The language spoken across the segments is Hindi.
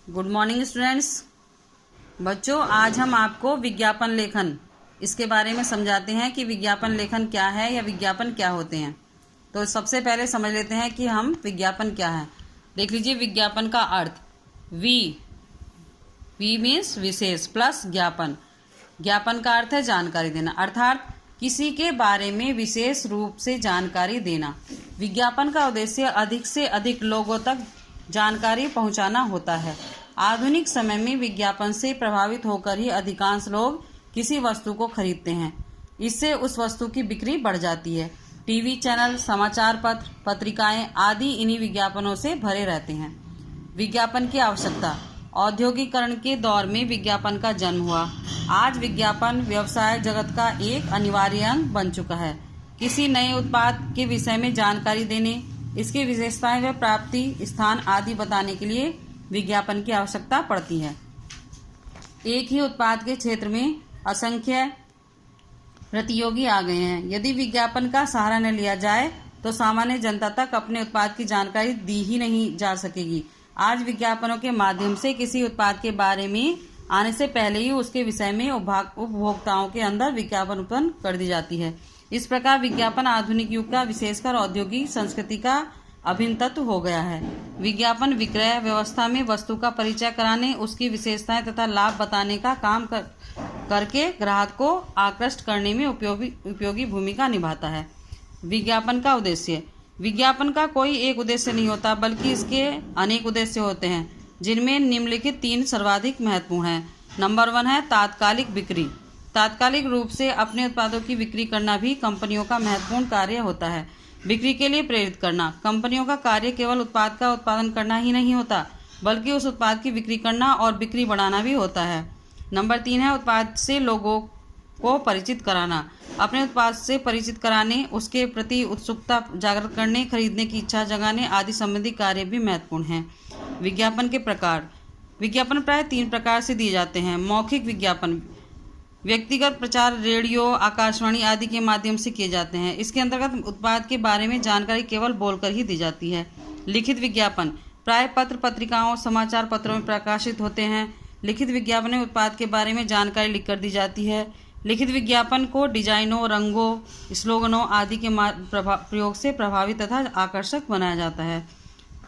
Good morning students. बच्चों, आज हम आपको विज्ञापन लेखन इसके बारे में समझाते हैं कि विज्ञापन लेखन क्या है या विज्ञापन क्या होते हैं। तो सबसे पहले समझ लेते हैं कि हम विज्ञापन क्या है। देख लीजिए विज्ञापन का अर्थ। वी मीन्स विशेष प्लस ज्ञापन। ज्ञापन का अर्थ है जानकारी देना, अर्थात किसी के बारे में विशेष रूप से जानकारी देना। विज्ञापन का उद्देश्य अधिक से अधिक लोगों तक जानकारी पहुंचाना होता है। आधुनिक समय में विज्ञापन से प्रभावित होकर ही अधिकांश लोग किसी वस्तु को खरीदते हैं। इससे उस वस्तु की बिक्री बढ़ जाती है। टीवी चैनल, समाचार पत्र, पत्रिकाएं आदि इन्हीं विज्ञापनों से भरे रहते हैं। विज्ञापन की आवश्यकता। औद्योगिकरण के दौर में विज्ञापन का जन्म हुआ। आज विज्ञापन व्यवसाय जगत का एक अनिवार्य अंग बन चुका है। किसी नए उत्पाद के विषय में जानकारी देने, इसकी विशेषताएं व प्राप्ति स्थान आदि बताने के लिए विज्ञापन की आवश्यकता पड़ती है। एक ही उत्पाद के क्षेत्र में असंख्य प्रतियोगी आ गए हैं। यदि विज्ञापन का सहारा न लिया जाए तो सामान्य जनता तक अपने उत्पाद की जानकारी दी ही नहीं जा सकेगी। आज विज्ञापनों के माध्यम से किसी उत्पाद के बारे में आने से पहले ही उसके विषय में उपभोक्ताओं के अंदर विज्ञापन उत्पन्न कर दी जाती है। इस प्रकार विज्ञापन आधुनिक युग का, विशेषकर औद्योगिक संस्कृति का अभिन्न तत्व हो गया है। विज्ञापन विक्रय व्यवस्था में वस्तु का परिचय कराने, उसकी विशेषताएं तथा लाभ बताने का काम करके ग्राहक को आकृष्ट करने में उपयोगी भूमिका निभाता है। विज्ञापन का उद्देश्य। विज्ञापन का कोई एक उद्देश्य नहीं होता, बल्कि इसके अनेक उद्देश्य होते हैं, जिनमें निम्नलिखित 3 सर्वाधिक महत्वपूर्ण हैं। नंबर 1 है तात्कालिक बिक्री। तात्कालिक रूप से अपने उत्पादों की बिक्री करना भी कंपनियों का महत्वपूर्ण कार्य होता है। बिक्री के लिए प्रेरित करना। कंपनियों का कार्य केवल उत्पाद का उत्पादन करना ही नहीं होता, बल्कि उस उत्पाद की बिक्री करना और बिक्री बढ़ाना भी होता है। नंबर 3 है उत्पाद से लोगों को परिचित कराना। अपने उत्पाद से परिचित कराने, उसके प्रति उत्सुकता जागृत करने, खरीदने की इच्छा जगाने आदि संबंधी कार्य भी महत्वपूर्ण हैं। विज्ञापन के प्रकार। विज्ञापन प्राय 3 प्रकार से दिए जाते हैं। मौखिक विज्ञापन व्यक्तिगत प्रचार रेडियो, आकाशवाणी आदि के माध्यम से किए जाते हैं। इसके अंतर्गत उत्पाद के बारे में जानकारी केवल बोलकर ही दी जाती है। लिखित विज्ञापन प्राय पत्र पत्रिकाओं, समाचार पत्रों में प्रकाशित होते हैं। लिखित विज्ञापन में उत्पाद के बारे में जानकारी लिखकर दी जाती है। लिखित विज्ञापन को डिजाइनों, रंगों, स्लोगनों आदि के प्रयोग से प्रभावी तथा आकर्षक बनाया जाता है।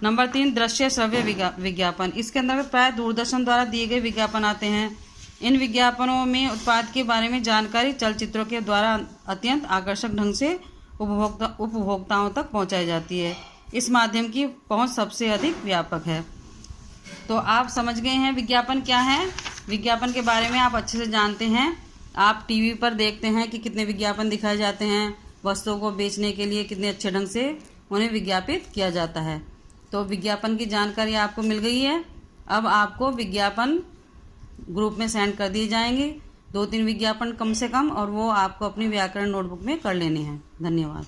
नंबर 3 दृश्य श्रव्य विज्ञापन। इसके अंतर्गत प्राय दूरदर्शन द्वारा दिए गए विज्ञापन आते हैं। इन विज्ञापनों में उत्पाद के बारे में जानकारी चलचित्रों के द्वारा अत्यंत आकर्षक ढंग से उपभोक्ताओं तक पहुंचाई जाती है। इस माध्यम की पहुंच सबसे अधिक व्यापक है। तो आप समझ गए हैं विज्ञापन क्या है। विज्ञापन के बारे में आप अच्छे से जानते हैं। आप टीवी पर देखते हैं कि कितने विज्ञापन दिखाए जाते हैं। वस्तुओं को बेचने के लिए कितने अच्छे ढंग से उन्हें विज्ञापित किया जाता है। तो विज्ञापन की जानकारी आपको मिल गई है। अब आपको विज्ञापन ग्रुप में सेंड कर दिए जाएंगे, 2-3 विज्ञापन कम से कम, और वो आपको अपनी व्याकरण नोटबुक में कर लेने हैं। धन्यवाद।